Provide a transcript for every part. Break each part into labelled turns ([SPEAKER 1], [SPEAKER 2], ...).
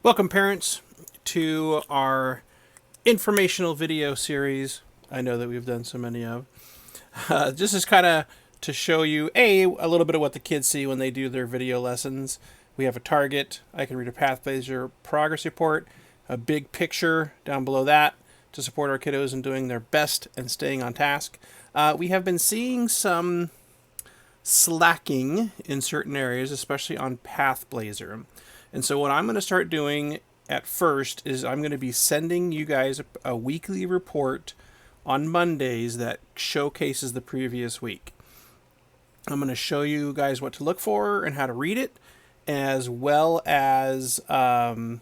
[SPEAKER 1] Welcome, parents, to our informational video series. I know that we've done so many of. This is kind of to show you a little bit of what the kids see when they do their video lessons. We have a target. I can read a Pathblazer progress report, a big picture down below that to support our kiddos in doing their best and staying on task. We have been seeing some slacking in certain areas, especially on Pathblazer. And so what I'm going to start doing at first is I'm going to be sending you guys a weekly report on Mondays that showcases the previous week. I'm going to show you guys what to look for and how to read it, as well as the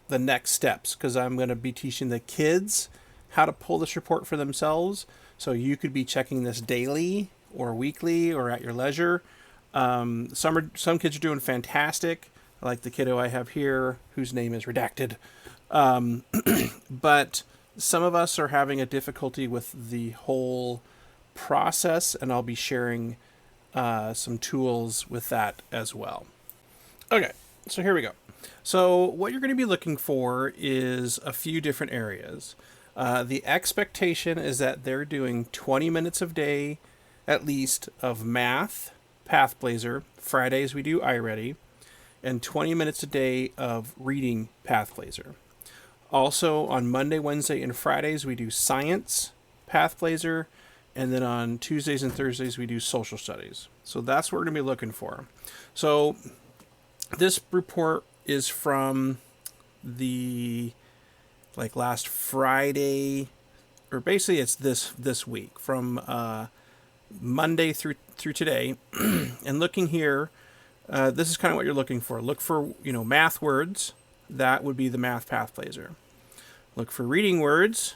[SPEAKER 1] next steps, because I'm going to be teaching the kids how to pull this report for themselves. So you could be checking this daily or weekly or at your leisure. Some kids are doing fantastic, like the kiddo I have here, whose name is redacted. But some of us are having a difficulty with the whole process, and I'll be sharing some tools with that as well. Okay, so here we go. So what you're going to be looking for is a few different areas. The expectation is that they're doing 20 minutes a day, at least, of math, Pathblazer. Fridays we do iReady, and 20 minutes a day of reading Pathblazer. Also, on Monday, Wednesday, and Fridays, we do science, Pathblazer, and then on Tuesdays and Thursdays, we do social studies. So that's what we're going to be looking for. So this report is from the last Friday, or basically it's this week, from Monday through today. And looking here, this is kind of what you're looking for. Look for, math words. That would be the math Pathblazer. Look for reading words,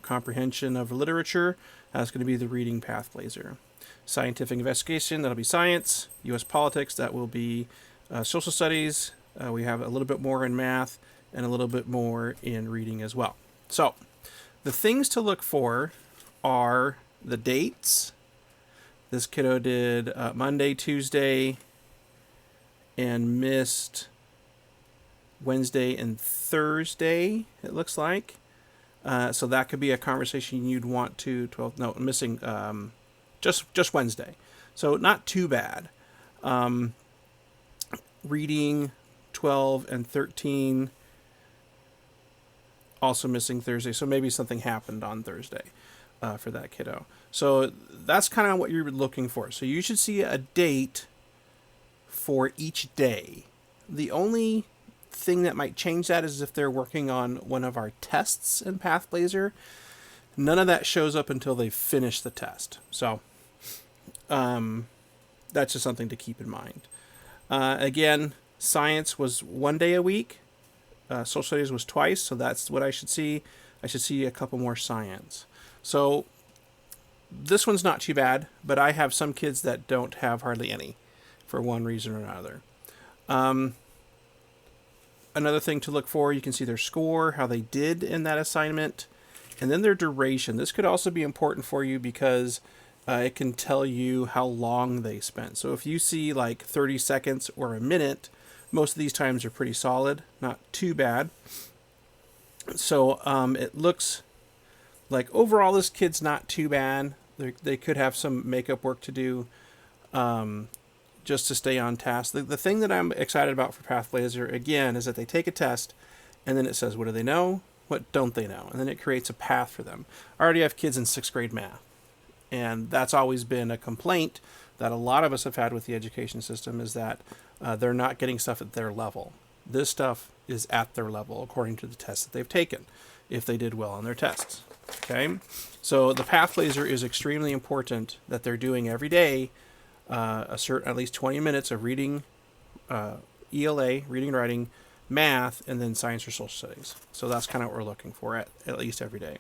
[SPEAKER 1] comprehension of literature. That's going to be the reading Pathblazer. Scientific investigation, that'll be science. U.S. politics, that will be social studies. We have a little bit more in math and a little bit more in reading as well. So the things to look for are the dates. This kiddo did Monday, Tuesday, and missed Wednesday and Thursday, it looks like. So that could be a conversation you'd want to, missing just Wednesday. So not too bad. Reading 12 and 13, also missing Thursday. So maybe something happened on Thursday for that kiddo. So that's kind of what you're looking for. So you should see a date for each day. The only thing that might change that is if they're working on one of our tests in Pathblazer. None of that shows up until they finish the test. So that's just something to keep in mind. Again, science was 1 day a week. Social studies was twice, so that's what I should see. I should see a couple more science. So this one's not too bad, but I have some kids that don't have hardly any for one reason or another. Another thing to look for, you can see their score, how they did in that assignment, and then their duration. This could also be important for you because it can tell you how long they spent. So if you see 30 seconds or a minute, most of these times are pretty solid, not too bad. So it looks like overall this kid's not too bad. They could have some makeup work to do just to stay on task. The thing that I'm excited about for Pathblazer, again, is that they take a test and then it says, what do they know? What don't they know? And then it creates a path for them. I already have kids in 6th grade math. And that's always been a complaint that a lot of us have had with the education system, is that they're not getting stuff at their level. This stuff is at their level according to the tests that they've taken, if they did well on their tests. Okay? So the Pathblazer is extremely important that they're doing every day at least 20 minutes of reading, ELA, reading and writing, math, and then science or social studies. So that's kind of what we're looking for at least every day.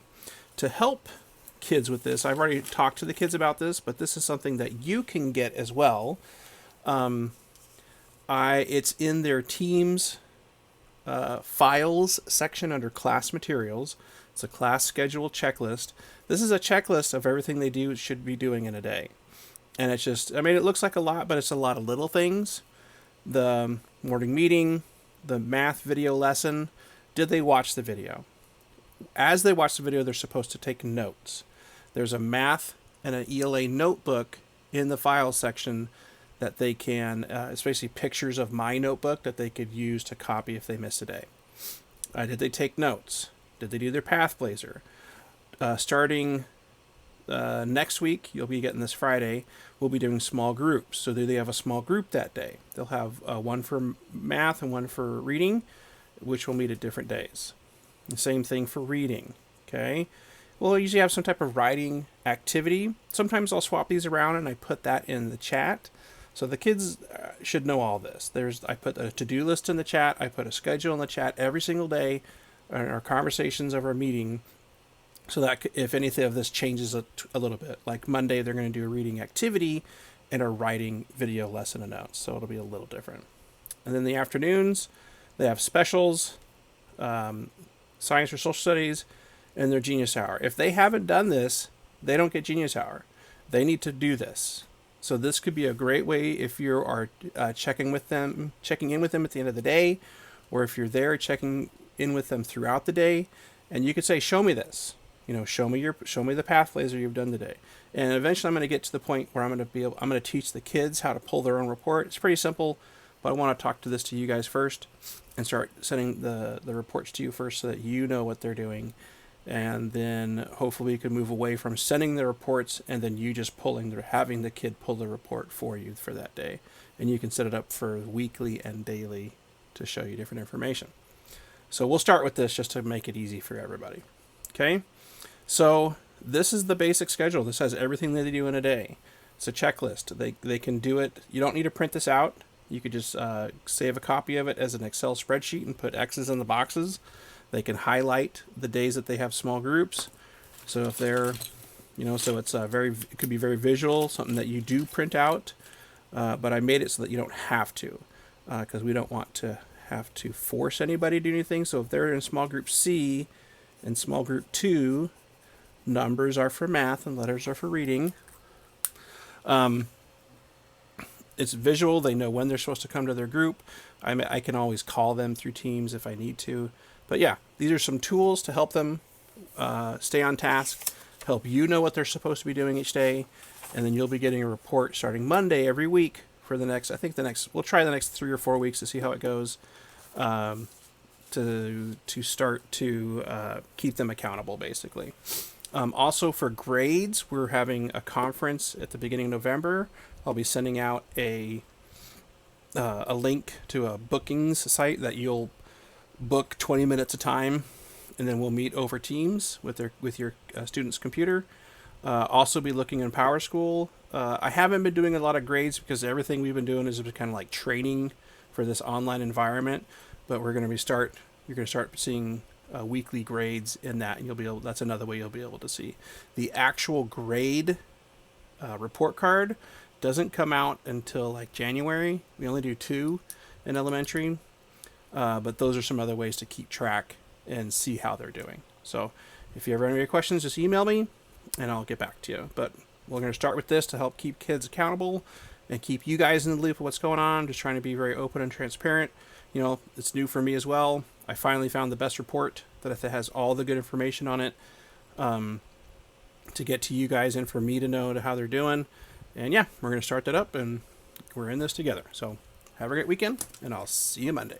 [SPEAKER 1] To help kids with this, I've already talked to the kids about this, but this is something that you can get as well. It's in their Teams files section under class materials. It's a class schedule checklist. This is a checklist of everything they should be doing in a day. And it looks like a lot, but it's a lot of little things. The morning meeting, the math video lesson, did they watch the video? As they watch the video, they're supposed to take notes. There's a math and an ELA notebook in the file section that they can, it's basically pictures of my notebook that they could use to copy if they miss a day. Did they take notes? Did they do their Pathblazer? Starting next week, you'll be getting this Friday, we'll be doing small groups. So do they have a small group that day? They'll have one for math and one for reading, which will meet at different days. The same thing for reading, okay? We'll usually have some type of writing activity. Sometimes I'll swap these around and I put that in the chat. So the kids should know all this. I put a to-do list in the chat. I put a schedule in the chat every single day, our conversations of our meeting, so that if anything of this changes a little bit, like Monday, they're going to do a reading activity and a writing video lesson and notes. So it'll be a little different. And then the afternoons, they have specials, science or social studies, and their Genius Hour. If they haven't done this, they don't get Genius Hour. They need to do this. So this could be a great way if you are checking in with them at the end of the day, or if you're there checking in with them throughout the day, and you could say, "Show me this. Show me the Pathblazer you've done today." And eventually, I'm going to get to the point where I'm going to teach the kids how to pull their own report. It's pretty simple, but I want to talk to you guys first and start sending the reports to you first, so that you know what they're doing. And then hopefully you can move away from sending the reports and then you just having the kid pull the report for you for that day. And you can set it up for weekly and daily to show you different information. So we'll start with this just to make it easy for everybody. Okay. So this is the basic schedule. This has everything that they do in a day. It's a checklist. They can do it. You don't need to print this out. You could just save a copy of it as an Excel spreadsheet and put X's in the boxes. They can highlight the days that they have small groups. So if they're, so it's it could be very visual, something that you do print out. But I made it so that you don't have to, because we don't want to have to force anybody to do anything. So if they're in small group C and small group 2, numbers are for math and letters are for reading. It's visual. They know when they're supposed to come to their group. I can always call them through Teams if I need to. But yeah, these are some tools to help them stay on task, help you know what they're supposed to be doing each day, and then you'll be getting a report starting Monday every week for we'll try the next 3 or 4 weeks to see how it goes, to start to keep them accountable, basically. Also for grades, we're having a conference at the beginning of November. I'll be sending out a link to a bookings site that you'll book 20 minutes a time, and then we'll meet over Teams with your student's computer. Also be looking in PowerSchool. I haven't been doing a lot of grades because everything we've been doing is kind of like training for this online environment, but you're going to start seeing weekly grades in that, and that's another way you'll be able to see the actual grade report card. Doesn't come out until like January. We only do 2 in elementary. But those are some other ways to keep track and see how they're doing. So if you ever have any questions, just email me and I'll get back to you. But we're going to start with this to help keep kids accountable and keep you guys in the loop of what's going on. Just trying to be very open and transparent. It's new for me as well. I finally found the best report that has all the good information on it, to get to you guys and for me to know how they're doing. And yeah, we're going to start that up and we're in this together. So have a great weekend and I'll see you Monday.